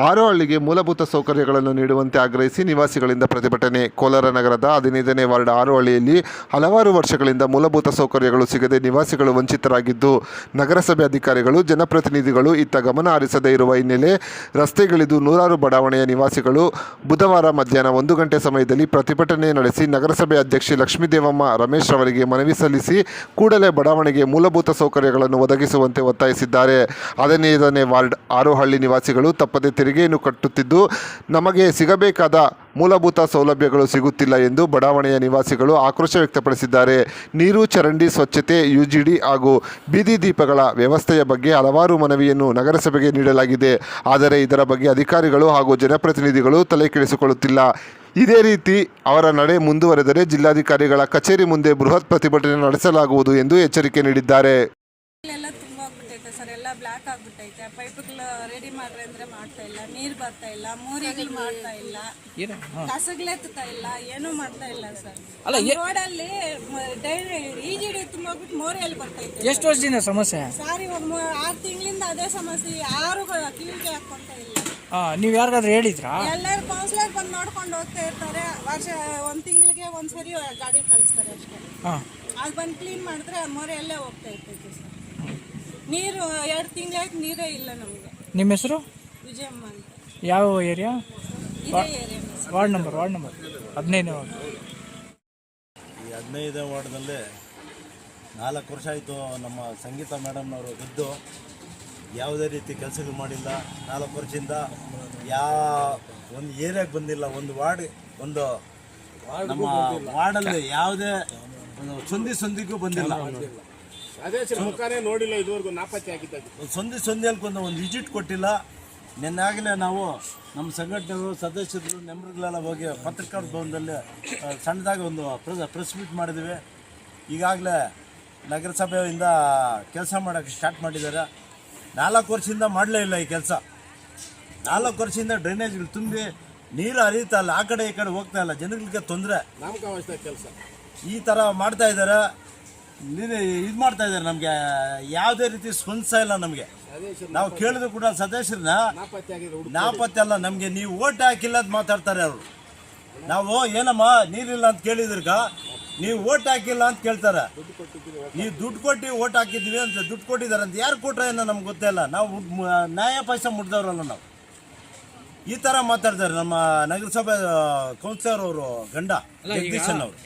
ಹಾರೋಹಳ್ಳಿಗೆ ಮೂಲಭೂತ ಸೌಕರ್ಯಗಳನ್ನು ನೀಡುವಂತೆ ಆಗ್ರಹಿಸಿ ನಿವಾಸಿಗಳಿಂದ ಪ್ರತಿಭಟನೆ. ಕೋಲಾರ ನಗರದ 15ನೇ ವಾರ್ಡ್ ಹಾರೋಹಳ್ಳಿಯಲ್ಲಿ ಹಲವಾರು ವರ್ಷಗಳಿಂದ ಮೂಲಭೂತ ಸೌಕರ್ಯಗಳು ಸಿಗದೆ ನಿವಾಸಿಗಳು ವಂಚಿತರಾಗಿದ್ದು, ನಗರಸಭೆ ಅಧಿಕಾರಿಗಳು, ಜನಪ್ರತಿನಿಧಿಗಳು ಇತ್ತ ಗಮನ ಹರಿಸದೇ ಇರುವ ಹಿನ್ನೆಲೆ ರಸ್ತೆಗಿಳಿದು ನೂರಾರು ಬಡಾವಣೆಯ ನಿವಾಸಿಗಳು ಬುಧವಾರ ಮಧ್ಯಾಹ್ನ 1 ಗಂಟೆ ಸಮಯದಲ್ಲಿ ಪ್ರತಿಭಟನೆ ನಡೆಸಿ ನಗರಸಭೆ ಅಧ್ಯಕ್ಷೆ ಲಕ್ಷ್ಮೀದೇವಮ್ಮ ರಮೇಶ್ ರವರಿಗೆ ಮನವಿ ಸಲ್ಲಿಸಿ ಕೂಡಲೇ ಬಡಾವಣೆಗೆ ಮೂಲಭೂತ ಸೌಕರ್ಯಗಳನ್ನು ಒದಗಿಸುವಂತೆ ಒತ್ತಾಯಿಸಿದ್ದಾರೆ. 15ನೇ ವಾರ್ಡ್ ಹಾರೋಹಳ್ಳಿ ನಿವಾಸಿಗಳು ತಪ್ಪದೆ ತೆರಿಗೆಯನ್ನು ಕಟ್ಟುತ್ತಿದ್ದು, ನಮಗೆ ಸಿಗಬೇಕಾದ ಮೂಲಭೂತ ಸೌಲಭ್ಯಗಳು ಸಿಗುತ್ತಿಲ್ಲ ಎಂದು ಬಡಾವಣೆಯ ನಿವಾಸಿಗಳು ಆಕ್ರೋಶ ವ್ಯಕ್ತಪಡಿಸಿದ್ದಾರೆ. ನೀರು, ಚರಂಡಿ, ಸ್ವಚ್ಛತೆ, ಯುಜಿಡಿ ಹಾಗೂ ಬೀದಿ ದೀಪಗಳ ವ್ಯವಸ್ಥೆಯ ಬಗ್ಗೆ ಹಲವಾರು ಮನವಿಯನ್ನು ನಗರಸಭೆಗೆ ನೀಡಲಾಗಿದೆ. ಆದರೆ ಇದರ ಬಗ್ಗೆ ಅಧಿಕಾರಿಗಳು ಹಾಗೂ ಜನಪ್ರತಿನಿಧಿಗಳು ತಲೆ ಕೆಡಿಸಿಕೊಳ್ಳುತ್ತಿಲ್ಲ. ಇದೇ ರೀತಿ ಅವರ ನಡೆ ಮುಂದುವರೆದರೆ ಜಿಲ್ಲಾಧಿಕಾರಿಗಳ ಕಚೇರಿ ಮುಂದೆ ಬೃಹತ್ ಪ್ರತಿಭಟನೆ ನಡೆಸಲಾಗುವುದು ಎಂದು ಎಚ್ಚರಿಕೆ ನೀಡಿದ್ದಾರೆ. ಸರ್ ಎಲ್ಲ ಬ್ಲಾಕ್ ಆಗ್ಬಿಟ್ಟೈತೆ. ಪೈಪ್ಗಳು ರೆಡಿ ಮಾಡ್ರಿ ಅಂದ್ರೆ ಮಾಡ್ತಾ ಇಲ್ಲ, ನೀರು ಬರ್ತಾ ಇಲ್ಲ, ಮೋರಿಗಳು ಮಾಡ್ತಾ ಇಲ್ಲ, ಕಸಗಳೆತ್ತಾ ಇಲ್ಲ, ಏನೂ ಮಾಡ್ತಾ ಇಲ್ಲ ಸರ್. ರೋಡಲ್ಲಿ ಈಜಿಡಿ ತುಂಬೋಗ್ಬಿಟ್ಟು ಮೋರಿಯಲ್ಲಿ ಬರ್ತೈತೆ. ಎಷ್ಟು ವರ್ಷದಿಂದ ಸಮಸ್ಯೆ ಸಾರಿ 6 ತಿಂಗಳಿಂದ ಅದೇ ಸಮಸ್ಯೆ. ಯಾರು ಕಿವಿಗೆ ಹಾಕೊಂತ ಇಲ್ಲ. ನೀವು ಯಾರಿಗಾದ್ರೂ ಹೇಳಿದ್ರಾ? ಎಲ್ಲರೂ ಕೌನ್ಸಿಲರ್ ಬಂದು ನೋಡ್ಕೊಂಡು ಹೋಗ್ತಾ ಇರ್ತಾರೆ. ವರ್ಷ 1 ತಿಂಗಳಿಗೆ ಒಂದ್ಸರಿ ಗಾಡಿ ಕಳಿಸ್ತಾರೆ ಅಷ್ಟೇ. ಅದು ಬಂದು ಕ್ಲೀನ್ ಮಾಡಿದ್ರೆ ಮೋರಿಯಲ್ಲೇ ಹೋಗ್ತಾ ಇರ್ತೈತೆ ಸರ್. ನೀರು 2 ತಿಂಗಳಾಯ್ತು, ನೀರೇ ಇಲ್ಲ ನಮಗೆ. ನಿಮ್ಮ ಹೆಸರು? ವಿಜಯಮ್ಮ ಅಂತ. ಯಾವ ಏರಿಯಾ? ಇದೇ ಏರಿಯಾ. ವಾರ್ಡ್ ನಂಬರ್ 15ನೇ ವಾರ್ಡ್. ಈ 15ನೇ ವಾರ್ಡ್ನಲ್ಲಿ 4 ವರ್ಷ ಆಯಿತು ನಮ್ಮ ಸಂಗೀತಾ ಮೇಡಮ್ನವರು ಗೆದ್ದು ಯಾವುದೇ ರೀತಿ ಕೆಲಸಗಳು ಮಾಡಿಲ್ಲ. 4 ವರ್ಷದಿಂದ ಒಂದು ಏರಿಯಾಗೆ ಬಂದಿಲ್ಲ. ಒಂದು ವಾರ್ಡ್, ಒಂದು ನಮ್ಮ ವಾರ್ಡಲ್ಲಿ ಯಾವುದೇ ಸಂದಿಗೂ ಬಂದಿಲ್ಲ. ನೋಡಿಲ್ಲ ಇದುವರೆಗೂ. ನಾಪತ್ತೆ ಆಗಿದ್ದಾಗ ಸಂದಿಯಲ್ಲಿ ಒಂದು ವಿಸಿಟ್ ಕೊಟ್ಟಿಲ್ಲ. ನಿನ್ನಾಗಲೇ ನಾವು ನಮ್ಮ ಸಂಘಟನೆಗಳು ಸದಸ್ಯರು ಮೆಂಬರ್ಗಳೆಲ್ಲ ಹೋಗಿ ಪತ್ರಕರ್ತರ ಭವನದಲ್ಲಿ ಸಣ್ಣದಾಗಿ ಒಂದು ಪ್ರೆಸ್ ಮೀಟ್ ಮಾಡಿದ್ವಿ. ಈಗಾಗಲೇ ನಗರಸಭೆಯಿಂದ ಕೆಲಸ ಮಾಡೋಕ್ಕೆ ಸ್ಟಾರ್ಟ್ ಮಾಡಿದ್ದಾರೆ. 4 ವರ್ಷದಿಂದ ಮಾಡಲೇ ಇಲ್ಲ ಈ ಕೆಲಸ. 4 ವರ್ಷದಿಂದ ಡ್ರೈನೇಜ್ಗಳು ತುಂಬಿ ನೀರು ಹರಿಯುತ್ತಾ ಇಲ್ಲ, ಆ ಕಡೆ ಈ ಕಡೆ ಹೋಗ್ತಾ ಇಲ್ಲ, ಜನಗಳಿಗೆ ತೊಂದರೆ. ನಾಮಕಾವಸ್ಥೆ ಕೆಲಸ ಈ ಥರ ಮಾಡ್ತಾ ಇದ್ದಾರೆ. ಇದು ಮಾಡ್ತಾ ಇದ್ದಾರೆ. ನಮಗೆ ಯಾವುದೇ ರೀತಿ ಸ್ಪಂದಿಸ್ತಾ ಇಲ್ಲ. ನಮಗೆ ನಾವು ಕೇಳಿದ್ರು ಕೂಡ ಸದಸ್ಯರನ್ನ ನಾಪತ್ತೆ ಅಲ್ಲ, ನಮಗೆ ನೀವು ಓಟ್ ಹಾಕಿಲ್ಲ ಅಂತ ಮಾತಾಡ್ತಾರೆ ಅವರು. ನಾವು ಏನಮ್ಮ ನೀರಿಲ್ಲ ಅಂತ ಕೇಳಿದ್ರಗ ನೀವು ಓಟ್ ಹಾಕಿಲ್ಲ ಅಂತ ಕೇಳ್ತಾರೆ. ನೀವು ದುಡ್ಡು ಕೊಟ್ಟು ಓಟ್ ಹಾಕಿದ್ವಿ ಅಂತ, ದುಡ್ಡು ಕೊಟ್ಟಿದ್ದಾರೆ ಅಂತ ಯಾರು ಕೊಟ್ರೆ ಏನೋ ನಮ್ಗೆ ಗೊತ್ತೇ ಇಲ್ಲ. ನಾವು ನ್ಯಾಯ ಪೈಸೆ ಮುಟ್ದವ್ರಲ್ಲ ನಾವು. ಈ ಥರ ಮಾತಾಡ್ತಾರೆ ನಮ್ಮ ನಗರಸಭೆ ಕೌನ್ಸಿಲರ್ ಅವರು ಗಂಡ ಜಗದೀಶನ್ ಅವರು.